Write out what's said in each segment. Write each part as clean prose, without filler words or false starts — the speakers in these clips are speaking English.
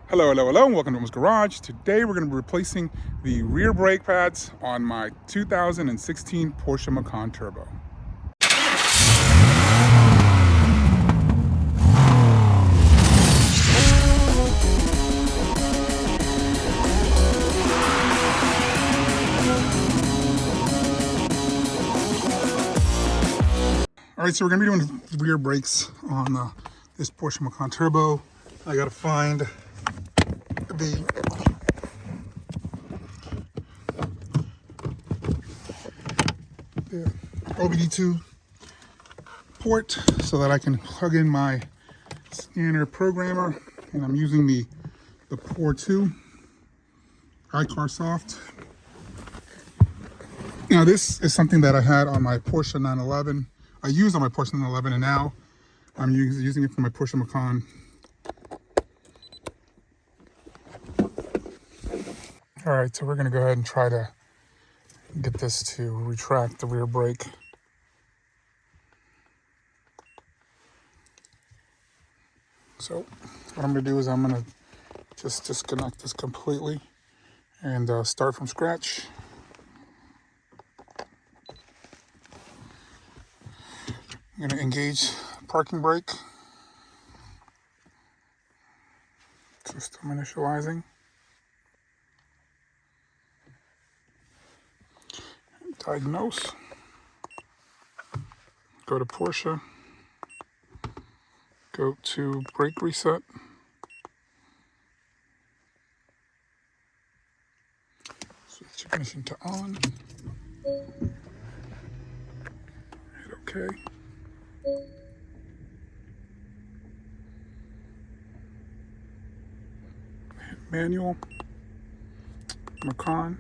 Hello, hello, hello, and welcome to Wilma's Garage. Today we're going to be replacing the rear brake pads on my 2016 Porsche Macan Turbo. All right, so we're going to be doing rear brakes on this Porsche Macan Turbo. I got to find the OBD2 port so that I can plug in my scanner programmer, and I'm using the Porsche 2 Icarsoft. Now this is something that I had on my Porsche 911. I used on my Porsche 911, and now I'm using it for my Porsche Macan. All right, so we're gonna go ahead and try to get this to retract the rear brake. So what I'm gonna do is I'm gonna just disconnect this completely and start from scratch. I'm gonna engage parking brake. System initializing. Diagnose. Go to Porsche. Go to brake reset. Switch ignition to on. Hit OK. Hit manual. Macan.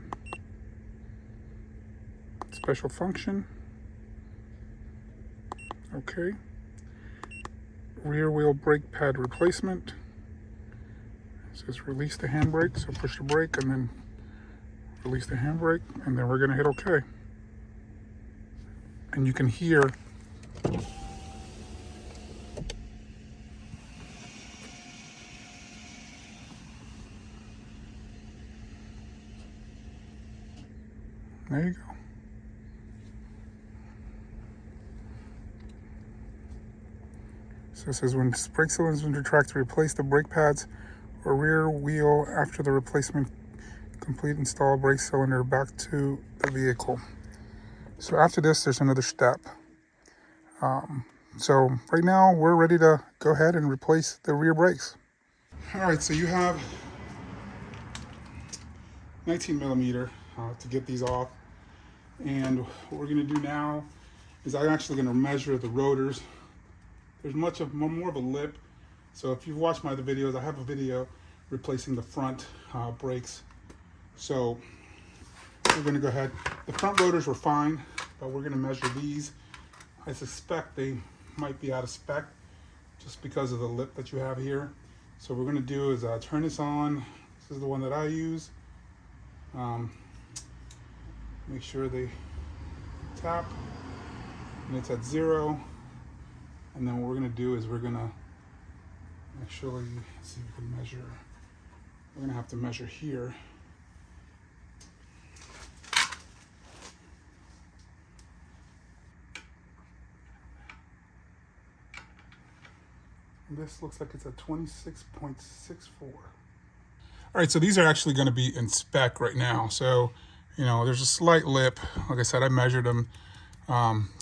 Special function. OK. Rear wheel brake pad replacement. It says release the handbrake, so push the brake and then release the handbrake, and then we're going to hit OK. And you can hear there you go. So it says when brake cylinders retract, to replace the brake pads or rear wheel after the replacement complete, install brake cylinder back to the vehicle. So after this, there's another step. So right now we're ready to go ahead and replace the rear brakes. All right, so you have 19 millimeter to get these off. And what we're gonna do now is I'm actually gonna measure the rotors. There's more of a lip. So if you've watched my other videos, I have a video replacing the front brakes. So we're gonna go ahead. The front rotors were fine, but we're gonna measure these. I suspect they might be out of spec just because of the lip that you have here. So what we're gonna do is turn this on. This is the one that I use. Make sure they tap and it's at 0. And then what we're gonna do is we're gonna actually see if we can measure. We're gonna have to measure here. And this looks like it's at 26.64. All right, so these are actually gonna be in spec right now. So, you know, there's a slight lip. Like I said, I measured them.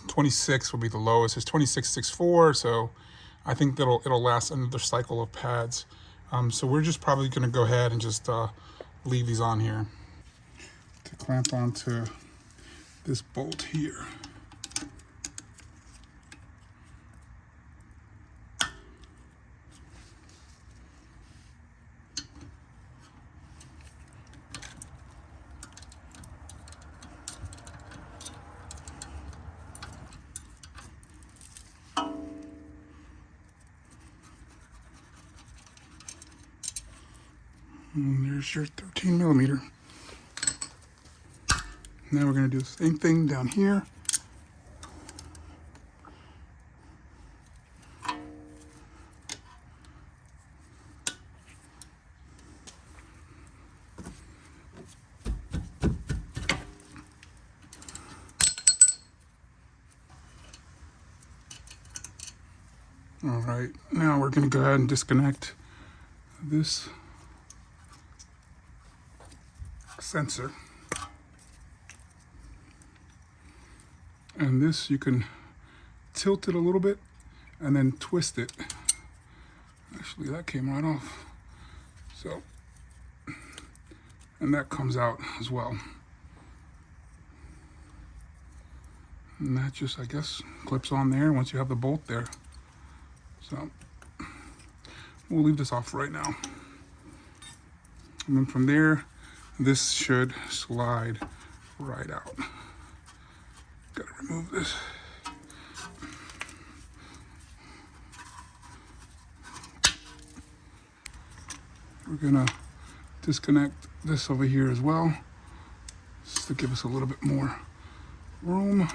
26 will be the lowest. It's 26.64, so I think it'll last another cycle of pads. So we're just probably going to go ahead and just leave these on here to clamp onto this bolt here. And there's your 13 millimeter. Now we're going to do the same thing down here. All right, now we're going to go ahead and disconnect this sensor. And this, you can tilt it a little bit and then twist it. Actually, that came right off. So, and that comes out as well. And that just, I guess, clips on there once you have the bolt there. So, we'll leave this off right now. And then from there, this should slide right out. Gotta remove this. We're gonna disconnect this over here as well, just to give us a little bit more room.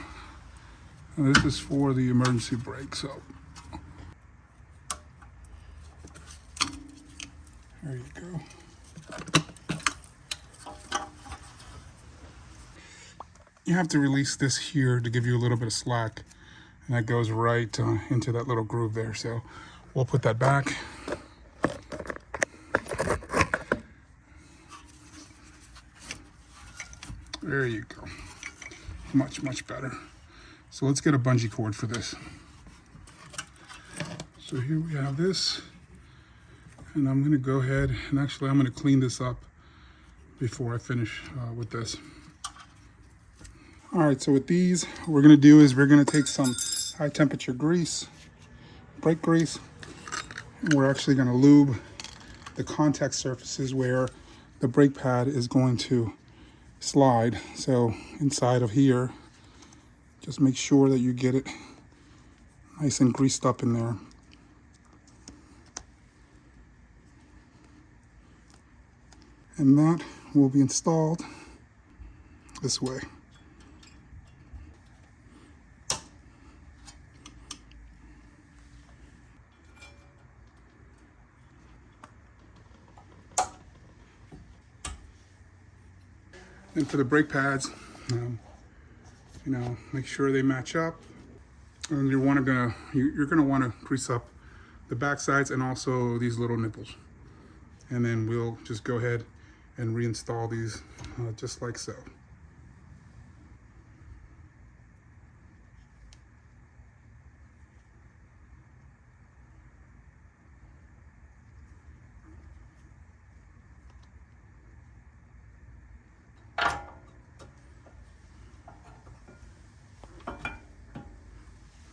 And this is for the emergency brake, so there you go. You have to release this here to give you a little bit of slack, and that goes right into that little groove there. So we'll put that back. There you go. Much, much better. So let's get a bungee cord for this. So here we have this, and I'm going to go ahead and actually I'm going to clean this up before I finish with this. All right, so with these, what we're going to do is we're going to take some high temperature grease, brake grease, and we're actually going to lube the contact surfaces where the brake pad is going to slide. So inside of here, just make sure that you get it nice and greased up in there. And that will be installed this way. And for the brake pads, make sure they match up. And you're gonna want to grease up the back sides and also these little nipples. And then we'll just go ahead and reinstall these just like so.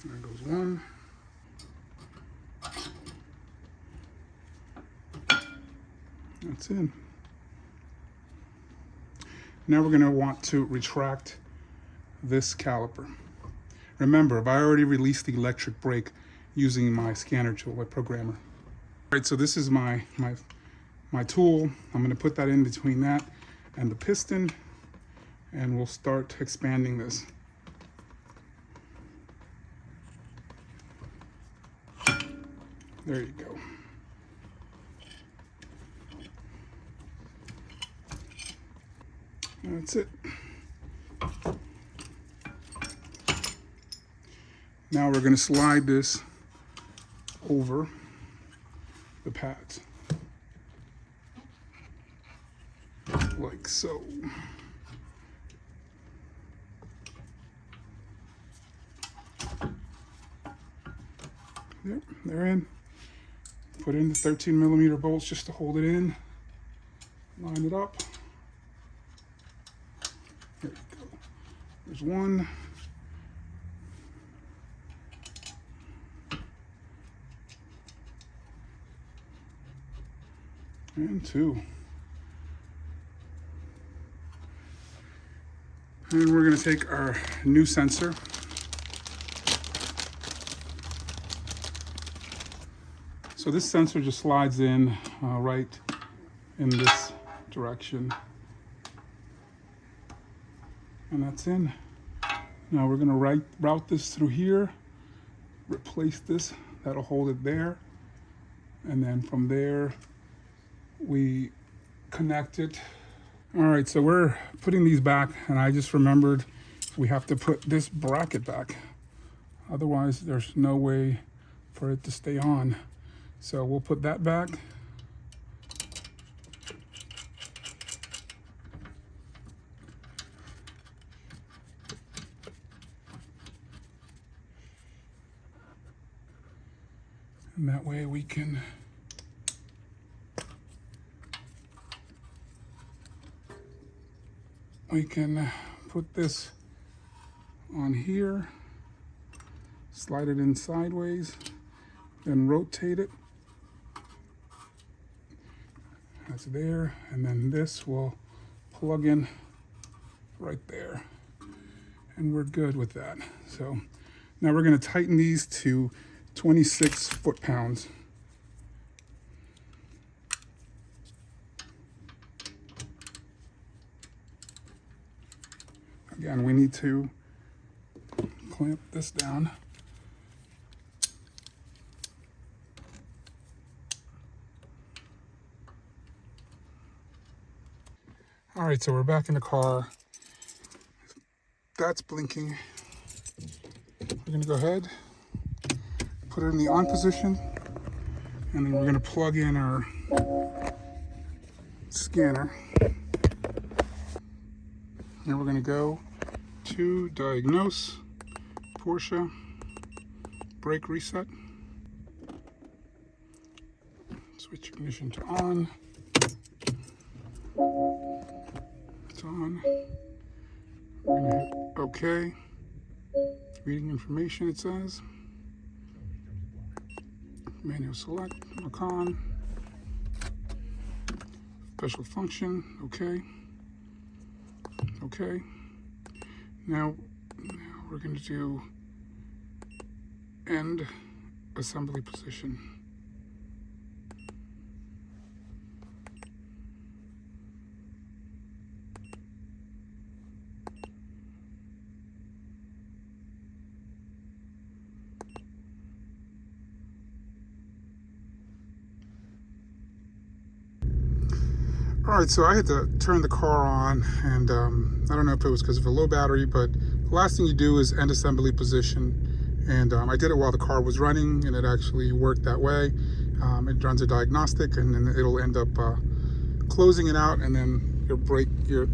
There goes one. That's in. Now we're going to want to retract this caliper. Remember, I already released the electric brake using my scanner tool, my programmer. All right, so this is my tool. I'm going to put that in between that and the piston, and we'll start expanding this. There you go. That's it. Now we're going to slide this over the pads, like so. Yep, they're in. Put in the 13mm bolts just to hold it in. Line it up. There you go. There's one. And two. And we're going to take our new sensor. So this sensor just slides in right in this direction. And that's in. Now we're going to route this through here, replace this, that'll hold it there. And then from there, we connect it. All right, so we're putting these back, and I just remembered we have to put this bracket back. Otherwise, there's no way for it to stay on. So we'll put that back. And that way we can put this on here, slide it in sideways, then rotate it. That's there, and then this will plug in right there. And we're good with that. So now we're going to tighten these to 26 foot-pounds. Again, we need to clamp this down. All right, so we're back in the car. That's blinking. We're gonna go ahead, put it in the on position, and then we're gonna plug in our scanner. And we're gonna go to diagnose, Porsche, brake reset, switch ignition to on. It's on. We're gonna hit OK. Reading information, it says. Manual select, Macan. Special function, OK. OK. Now we're going to do end assembly position. All right, so I had to turn the car on, and I don't know if it was because of a low battery, but the last thing you do is end assembly position. And I did it while the car was running, and it actually worked that way. It runs a diagnostic, and then it'll end up closing it out, and then your brake, your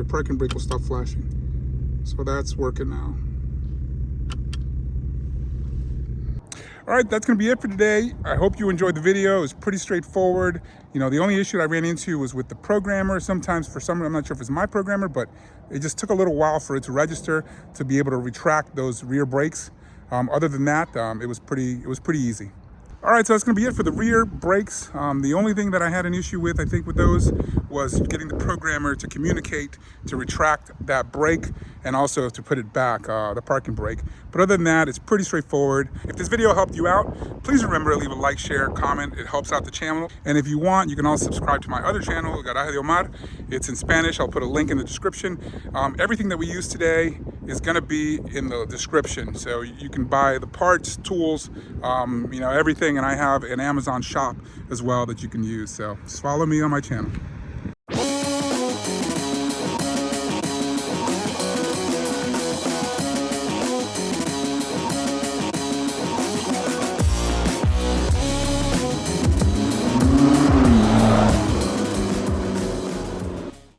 parking brake will stop flashing. So that's working now. All right, that's gonna be it for today. I hope you enjoyed the video. It was pretty straightforward. You know, the only issue I ran into was with the programmer. Sometimes for some, I'm not sure if it's my programmer, but it just took a little while for it to register to be able to retract those rear brakes. Other than that, it was pretty easy. All right, so that's gonna be it for the rear brakes. The only thing that I had an issue with, I think, with those was getting the programmer to communicate to retract that brake and also to put it back, the parking brake. But other than that, it's pretty straightforward. If this video helped you out, please remember to leave a like, share, comment. It helps out the channel. And if you want, you can also subscribe to my other channel, Garaje de Omar. It's in Spanish. I'll put a link in the description. Everything that we use today is gonna be in the description. So you can buy the parts, tools, everything. And I have an Amazon shop as well that you can use. So just follow me on my channel.